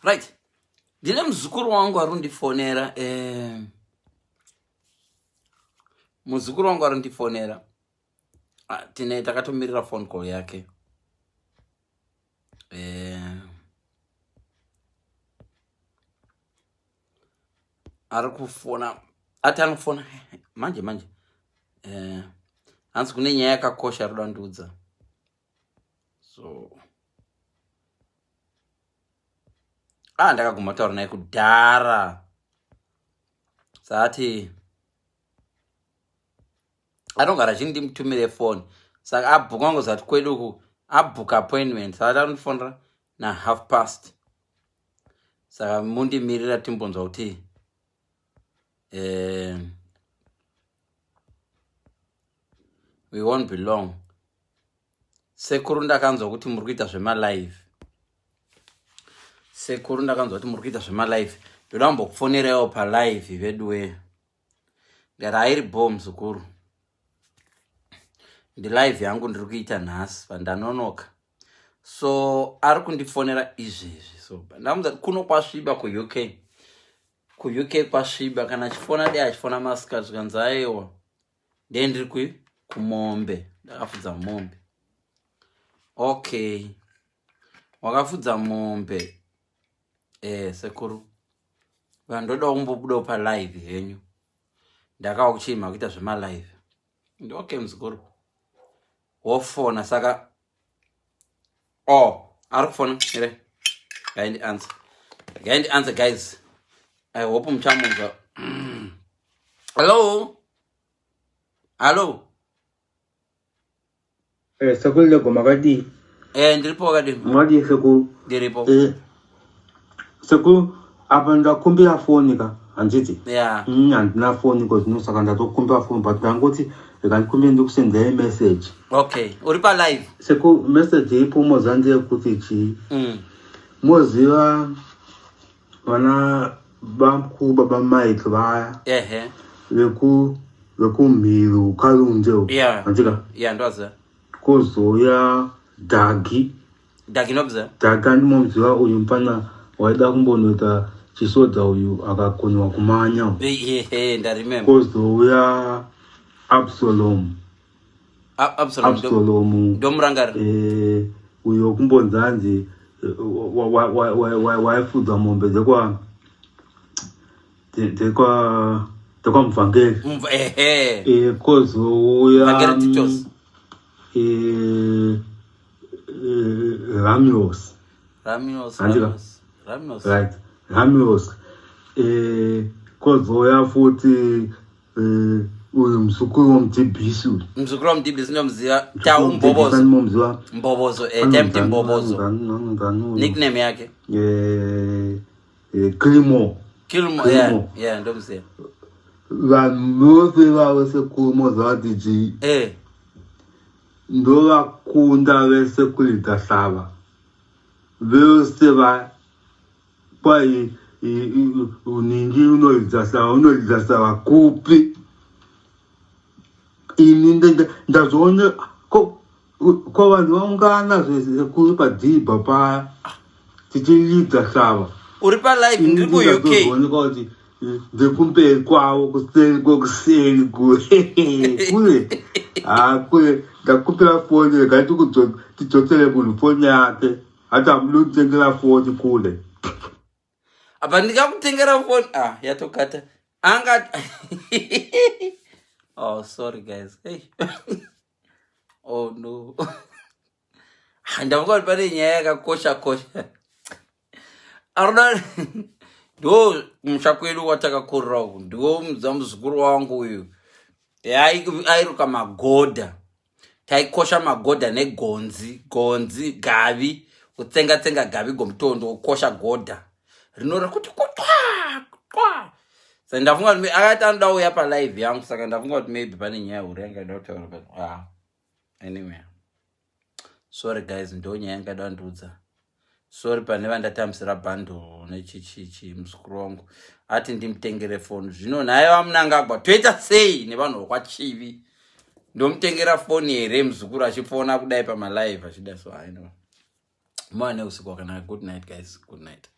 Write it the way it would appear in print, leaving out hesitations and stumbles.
Right. Ndine muzukuru wangu arundifonera. Muzukuru wangu arundifonera. Tine takatomirira phone call yake. Arikufona. Ati anofona. Manje. Hansi kune nyaya yakakosha arikuda kundiudza. So. Ndakaguma taura naye kudhara. Sati. Anogara chini ndimutumire phone. Saka abhuka wangu zati kwedu uku. Abhuka appointment. Saka anonifonera na past. Saka mundimirira timbonzwa kuti. We won't be long. Sekuru ndakanzwa kuti muri kuita zvemalive. Sekuru ndakanzwa kuti muri kuita zvemalive. Ndoda kumbokufonerawo palive veduwe. Ndati hairi bomb zukuru. Ndi live yangu ndiri kuita nhasi pandanonoka. So ari kundifonera izvezvi. So ndamuudza kuno kwasviba kuUK. KuUK kwasviba kana achifona dei achifona masikati zvikanzi aiwa. Ndee ndiri kumombe. Ndakafudza mombe. Okay. Wakafudza mombe. Sekuru. Vandoda kumbobudawo palive henyu. Ndakawa kuchima kuita zvemalive. Ndi okay muzukuru. Wofona saka. Arikufona here. Gaindi answer guys. I hope mchamunza. Hello. Sekulu lego magadi. Ndiripo kadi. Magadi sekulu. Ndiripo. Sekulu abanda kumbira phone ka anjiti. Yeah. Andina phone ko zinosaka ndatokumbira phone but ngangoti ndikumbe ndikusendera message. Okay. Uri pa live. Sekulu message ipo mozande kuti chi. Moziwa wana bamku baba Mike baya. Leku miru kalunje. Yeah. Anjika. Yeah, ndwaza. Kozo ya Dagi nobza. Daga ndi momziwa uyu mpana waida kumbonota chisoda uyu akakonwa kumanya. Ndarimember. Kozo ya Absalom. Absalom. Domrangara. Uyu kumbonzanzi waifudza mombe dekwa mvangeli. Kozo ya Ramios. Right. Ramios. Kozo ya futhi uyu mzukuru womDBisu. Mzukuru womDBisu nomziwa ta umbobozo. Mbobozo. Temti mbobozo. Nickname yake. Kilmo. Yeah, ndomziwa. Vanose vawe sekuru zvadiji ndovakunda vesekurita sava vose kwai uningi unoridza sava kupi ini ndazoone ko vanhu vaungana zvesekuru padhibha paya tichiridza sava. Uri palive ndiri kuUK. Ndikumberi kwawo kuseri kwekuseri kule ndakupira foni gati tidzosere munhu foni yake hati hamudotengera foni kule. Apa ndikamutengera foni yatokata sorry guys. Hey. Oh no. Ndavuga kuti pane nyaya yakakosha. Ndo mshakwedu watakakurira uku. Ndo muzukuru wangu uyu. Airuka magodha. Taikosha magodha negonzi. Gavi. Utsenga gavi gomutondo. Ukosha godha. Rinora kuti kutwa. Saka ndafunga kuti akati anoda uya palive yangu. Saka ndafunga kuti maybe pane nyaya uri yanga taura. Anyway. Sorry guys. Ndo nyaya yanga danduza. Sorry pane vandatambisira bundle nechichichi muzukuru wangu. Ati ndimutengere phone. Zvino naye vamunangagwa. Toita sei nevanhu vokwachivi. Ndomutengera phone here muzukuru achifona kudai pamalive achida so I know. Mwane usiku wakanaka. Good night guys. Good night.